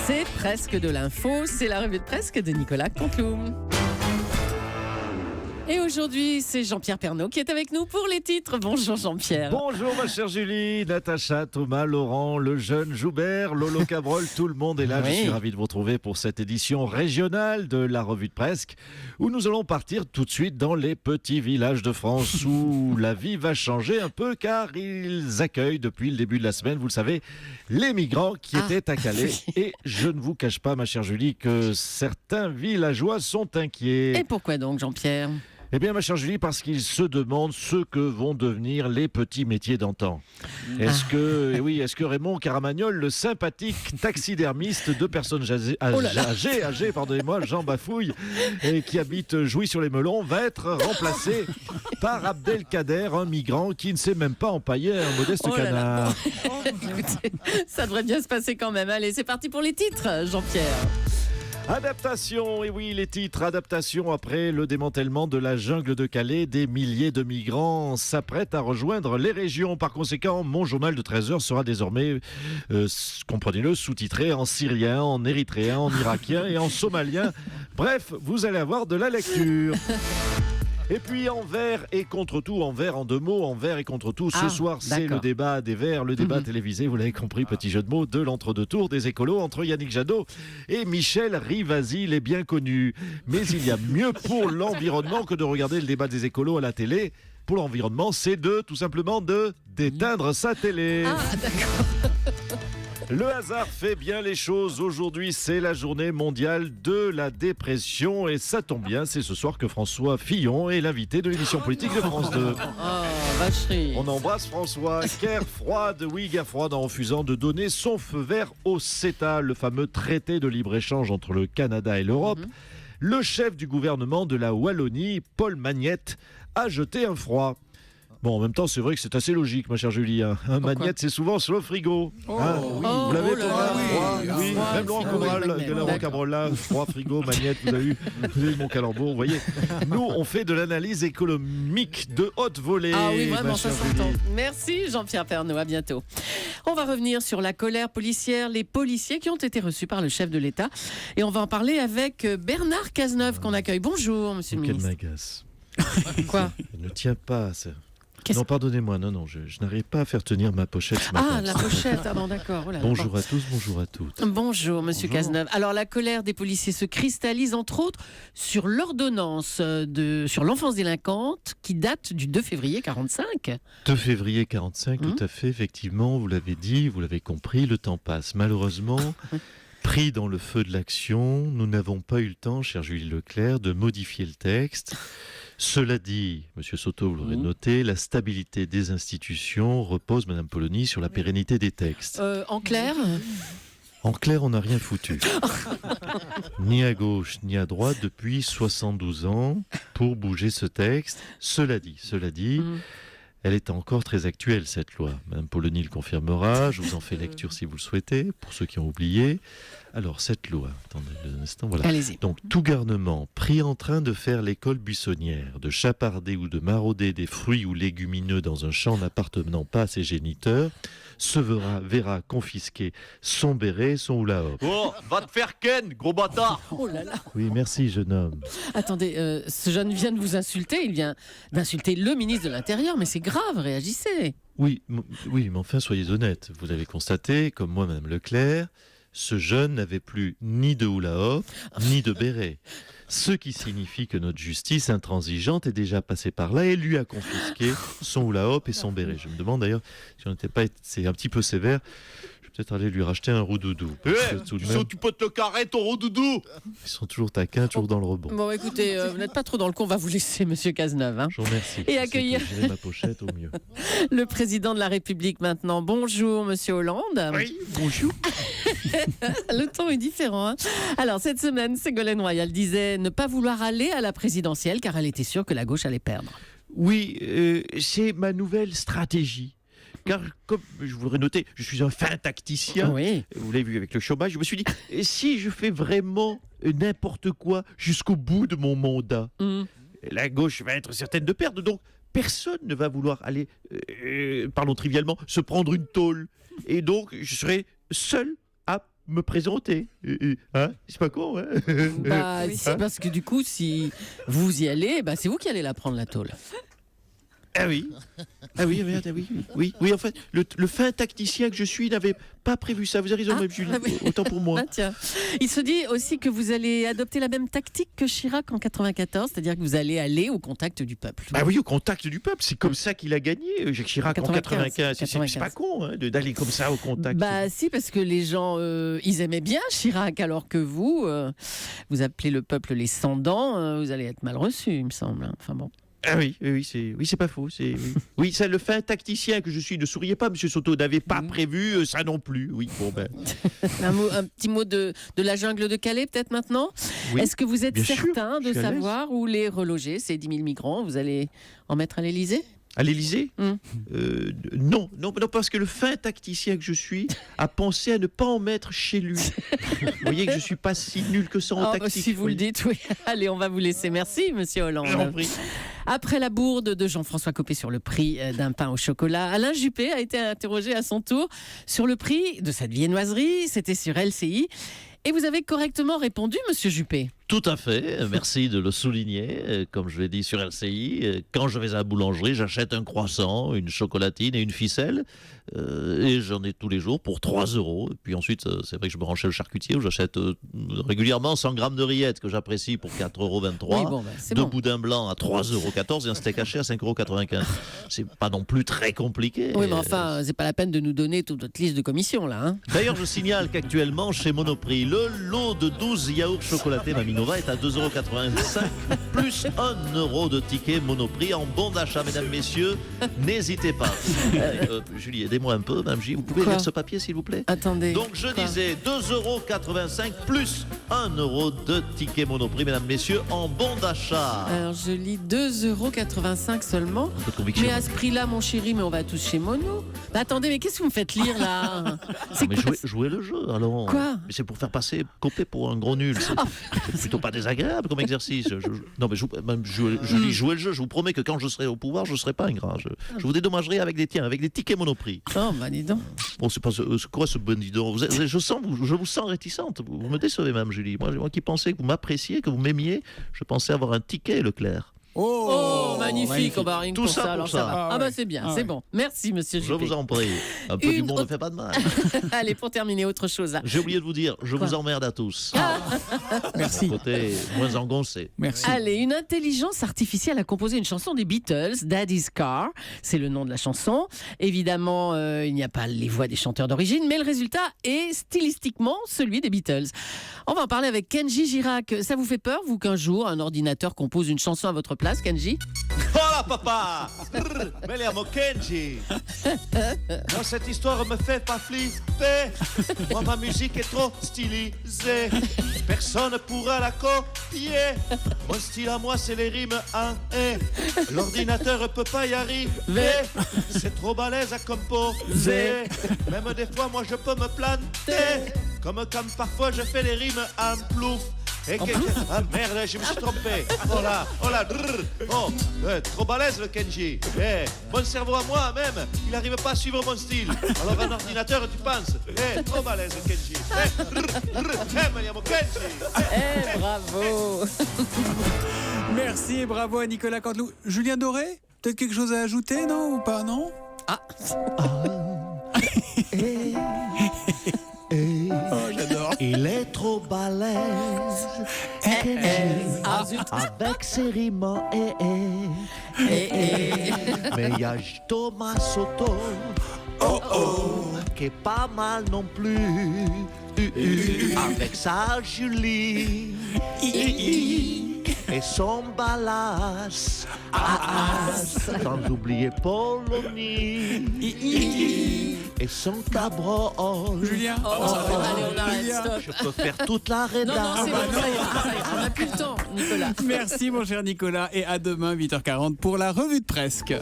C'est presque de l'info, c'est la revue de presse de Nicolas Canteloup. Et aujourd'hui, c'est Jean-Pierre Pernaut qui est avec nous pour les titres. Bonjour Jean-Pierre. Bonjour ma chère Julie, Natacha, Thomas, Laurent, le jeune Joubert, Lolo Cabrol, tout le monde est là. Oui. Je suis ravi de vous retrouver pour cette édition régionale de la revue de presse où nous allons partir tout de suite dans les petits villages de France où la vie va changer un peu car ils accueillent depuis le début de la semaine, vous le savez, les migrants qui étaient à Calais. Oui. Et je ne vous cache pas ma chère Julie que certains villageois sont inquiets. Et pourquoi donc Jean-Pierre ? Eh bien, ma chère Julie, parce qu'ils se demandent ce que vont devenir les petits métiers d'antan. Est-ce que Raymond Caramagnol, le sympathique taxidermiste de personnes âgées, pardonnez-moi, Jean Bafouille, et qui habite Jouy-sur-les-Melons, va être remplacé par Abdelkader, un migrant qui ne sait même pas empailler un modeste Oh là là. canard. Écoutez, ça devrait bien se passer quand même. Allez, c'est parti pour les titres, Jean-Pierre. Adaptation, et oui, les titres, adaptation après le démantèlement de la jungle de Calais, des milliers de migrants s'apprêtent à rejoindre les régions. Par conséquent, mon journal de 13h sera désormais, comprenez-le, sous-titré en syrien, en érythréen, en irakien et en somalien. Bref, vous allez avoir de la lecture. Et puis envers et contre tout, envers en deux mots, envers et contre tout. Ce soir, c'est d'accord. le débat des Verts, le débat télévisé, vous l'avez compris, petit jeu de mots, de l'entre-deux tours des écolos entre Yannick Jadot et Michel Rivasi, les bien connus. Mais il y a mieux pour l'environnement que de regarder le débat des écolos à la télé. Pour l'environnement, c'est tout simplement d'éteindre sa télé. Ah, d'accord. Le hasard fait bien les choses. Aujourd'hui, c'est la journée mondiale de la dépression. Et ça tombe bien, c'est ce soir que François Fillon est l'invité de l'émission politique de France 2. Oh, vacherie. On embrasse François. Guerre froide en refusant de donner son feu vert au CETA, le fameux traité de libre-échange entre le Canada et l'Europe. Le chef du gouvernement de la Wallonie, Paul Magnette, a jeté un froid. Bon, en même temps, c'est vrai que c'est assez logique, ma chère Julie. Un Magnette, c'est souvent sur le frigo. Vous l'avez, Thomas? Oui. Même Laurent Cabrol, là, froid, frigo, Magnette, vous avez eu mon calembour. Vous voyez, nous, on fait de l'analyse économique de haute volée. Ah oui, vraiment, ma ça chère s'entend. Julie. Merci Jean-Pierre Pernaut, à bientôt. On va revenir sur la colère policière, les policiers qui ont été reçus par le chef de l'État. Et on va en parler avec Bernard Cazeneuve qu'on accueille. Bonjour, monsieur le Quelle ministre. m'agace. Quoi ? Elle ne tient pas, ça. Qu'est-ce- Non, pardonnez-moi, non, je n'arrive pas à faire tenir ma pochette ce matin. Ah, la pochette, ah bon, d'accord. Oh là là. Bonjour à tous, bonjour à toutes. Bonjour, monsieur Bonjour. Cazeneuve. Alors, la colère des policiers se cristallise, entre autres, sur l'ordonnance sur l'enfance délinquante qui date du 2 février 45. 2 février 45, tout à fait, effectivement, vous l'avez dit, vous l'avez compris, le temps passe. Malheureusement, pris dans le feu de l'action, nous n'avons pas eu le temps, chère Julie Leclerc, de modifier le texte. Cela dit, monsieur Soto, vous l'aurez noté, la stabilité des institutions repose, madame Polony, sur la pérennité des textes. En clair, En clair, on n'a rien foutu. Ni à gauche, ni à droite, depuis 72 ans, pour bouger ce texte. Cela dit, elle est encore très actuelle, cette loi. Madame Polony le confirmera, je vous en fais lecture si vous le souhaitez, pour ceux qui ont oublié. Alors, cette loi, attendez un instant, voilà. allez-y. Donc, tout garnement pris en train de faire l'école buissonnière, de chaparder ou de marauder des fruits ou légumineux dans un champ n'appartenant pas à ses géniteurs, verra confisquer son béret, son hula-hoop. Oh, va te faire ken, gros bâtard. Oh là là. Oui, merci, jeune homme. Attendez, ce jeune vient de vous insulter, il vient d'insulter le ministre de l'Intérieur, mais c'est grave, réagissez. Oui, mais enfin, soyez honnête. Vous avez constaté, comme moi, madame Leclerc, ce jeune n'avait plus ni de hula-hoop, ni de béret. Ce qui signifie que notre justice intransigeante est déjà passée par là et lui a confisqué son hula-hoop et son béret. Je me demande d'ailleurs si on n'était pas c'est un petit peu sévère. Je vais peut-être aller lui racheter un roux-doudou. Parce que tout de même, Tu peux te le carrer, ton gros doudou. ils sont toujours taquins, toujours dans le rebond. Bon, écoutez, vous n'êtes pas trop dans le con, on va vous laisser, monsieur Cazeneuve. Hein. Je vous remercie. Et accueillir- Je sais que gérer ma pochette au mieux. Le président de la République maintenant. Bonjour, monsieur Hollande. Oui, bonjour. Le ton est différent. Hein. Alors, cette semaine, Ségolène Royal disait ne pas vouloir aller à la présidentielle car elle était sûre que la gauche allait perdre. Oui, c'est ma nouvelle stratégie. Car, comme je voudrais noter, je suis un fin tacticien. Oui. Vous l'avez vu avec le chômage, je me suis dit, et si je fais vraiment n'importe quoi jusqu'au bout de mon mandat, la gauche va être certaine de perdre. Donc, personne ne va vouloir aller, parlons trivialement, se prendre une tôle. Et donc, je serai seul à me présenter. Hein, c'est pas con, hein? Bah, c'est parce que du coup, si vous y allez, bah, c'est vous qui allez la prendre, la tôle. Ah oui, merde, oui, en fait, le fin tacticien que je suis n'avait pas prévu ça. Vous avez raison, même Julie, oui. autant pour moi. Ah, tiens. Il se dit aussi que vous allez adopter la même tactique que Chirac en 94, c'est-à-dire que vous allez aller au contact du peuple. Ah oui, au contact du peuple, c'est comme ça qu'il a gagné, Jacques Chirac en 95. C'est pas con d'aller comme ça au contact. Bah si, parce que les gens, ils aimaient bien Chirac, alors que vous, vous appelez le peuple les sans-dents, vous allez être mal reçu, il me semble. Enfin bon. Ah oui, c'est pas faux. Oui, ça, le fin tacticien que je suis, ne souriez pas, Monsieur Soto, n'avait pas prévu ça non plus. Oui, bon ben. Un petit mot de la jungle de Calais, peut-être maintenant. Oui, est-ce que vous êtes bien sûr, certain je de suis à l'aise. savoir où les reloger, ces 10 000 migrants? Vous allez en mettre à l'Élysée? À l'Élysée Non, parce que le fin tacticien que je suis a pensé à ne pas en mettre chez lui. Vous voyez que je suis pas si nul que ça en tactique. Si vous le dites, oui. Allez, on va vous laisser. Merci, Monsieur Hollande. Je vous en prie. Après la bourde de Jean-François Copé sur le prix d'un pain au chocolat, Alain Juppé a été interrogé à son tour sur le prix de cette viennoiserie. C'était sur LCI. Et vous avez correctement répondu, Monsieur Juppé. Tout à fait, merci de le souligner. Comme je l'ai dit sur LCI, quand je vais à la boulangerie, j'achète un croissant, une chocolatine et une ficelle. Et j'en ai tous les jours pour 3 €. Et puis ensuite, c'est vrai que je me rends chez le charcutier où j'achète régulièrement 100 grammes de rillettes que j'apprécie pour 4,23 €. Oui, bon, c'est Deux bon. boudins blancs à 3,14 € et un steak haché à 5,95 €. C'est pas non plus très compliqué. Oui, mais enfin, c'est pas la peine de nous donner toute votre liste de commissions, là. Hein. D'ailleurs, je signale qu'actuellement, chez Monoprix, le lot de 12 yaourts chocolatés Maminova est à 2,85 € plus 1 € de ticket Monoprix en bon d'achat, mesdames, messieurs. N'hésitez pas. Julie, aidez-moi un peu, Mme J. Vous pouvez Quoi lire ce papier, s'il vous plaît? Attendez. Donc, je Quoi disais 2,85 € plus 1 € de ticket Monoprix, mesdames, messieurs, en bon d'achat. Alors, je lis 2,85 € seulement. Un peu de conviction. Mais à ce prix-là, mon chéri, mais on va tous chez Mono. Bah, attendez, mais qu'est-ce que vous me faites lire, là? C'est Mais quoi jouez le jeu, alors. Quoi Mais c'est pour faire passer Copé pour un gros nul. C'est plutôt pas désagréable comme exercice. Non, mais Julie, jouez le jeu. Je vous promets que quand je serai au pouvoir, je ne serai pas ingrat. Je vous dédommagerai avec des tickets Monoprix. Oh, bah, dis donc. Bon, c'est quoi ce bon didon? Je vous sens réticente. Vous me décevez même, Julie. Moi qui pensais que vous m'appréciez, que vous m'aimiez, je pensais avoir un ticket Leclerc. Oh, magnifique. Oh, bah, rien que Tout pour ça ça, pour alors ça. ça va. Ah Ah, bah, ouais. c'est bien, Ah c'est ouais. bon. Merci, monsieur Je Juppé. vous en prie. Un peu Une d'humour ne autre- fait pas de mal. Allez, pour terminer, autre chose. Là. J'ai oublié de vous dire, je Quoi vous emmerde à tous. Merci. Côté moins engoncé. Merci. Allez, une intelligence artificielle a composé une chanson des Beatles, Daddy's Car, c'est le nom de la chanson. Évidemment, il n'y a pas les voix des chanteurs d'origine, mais le résultat est stylistiquement celui des Beatles. On va en parler avec Kenji Girac. Ça vous fait peur, vous, qu'un jour, un ordinateur compose une chanson à votre place, Kenji? Hola papa! Me llamo Kenji! Non, cette histoire me fait pas flipper. Moi, ma musique est trop stylisée. Personne pourra la copier. Mon style à moi, c'est les rimes en et. L'ordinateur peut pas y arriver. C'est trop balèze à composer. Même des fois, moi, je peux me planter. Comme parfois, je fais les rimes en plouf. Ah merde, je me suis trompé. Oh là, drrr. Oh, trop balèze le Kenji. Mon cerveau à moi même, il n'arrive pas à suivre mon style. Alors un ordinateur, tu penses. Trop balèze le Kenji. Me llamo Kenji. Bravo. Merci et bravo à Nicolas Canteloup. Julien Doré, peut-être quelque chose à ajouter, non? Ou pas, non? Oh, j'adore. Il est trop balèze. Ah, zut. Avec ses rimes Mais il y a Thomas Soto. Qui est pas mal non plus. Avec sa Julie. Et son balas. Sans oublier Polony. Et son cabrol. Julien. Allez, on arrête, Julien. stop. Je peux faire toute la Non, rédac. non, c'est bon, ça ira. On n'a plus le temps, Nicolas. Merci mon cher Nicolas et à demain 8h40 pour la revue de presque.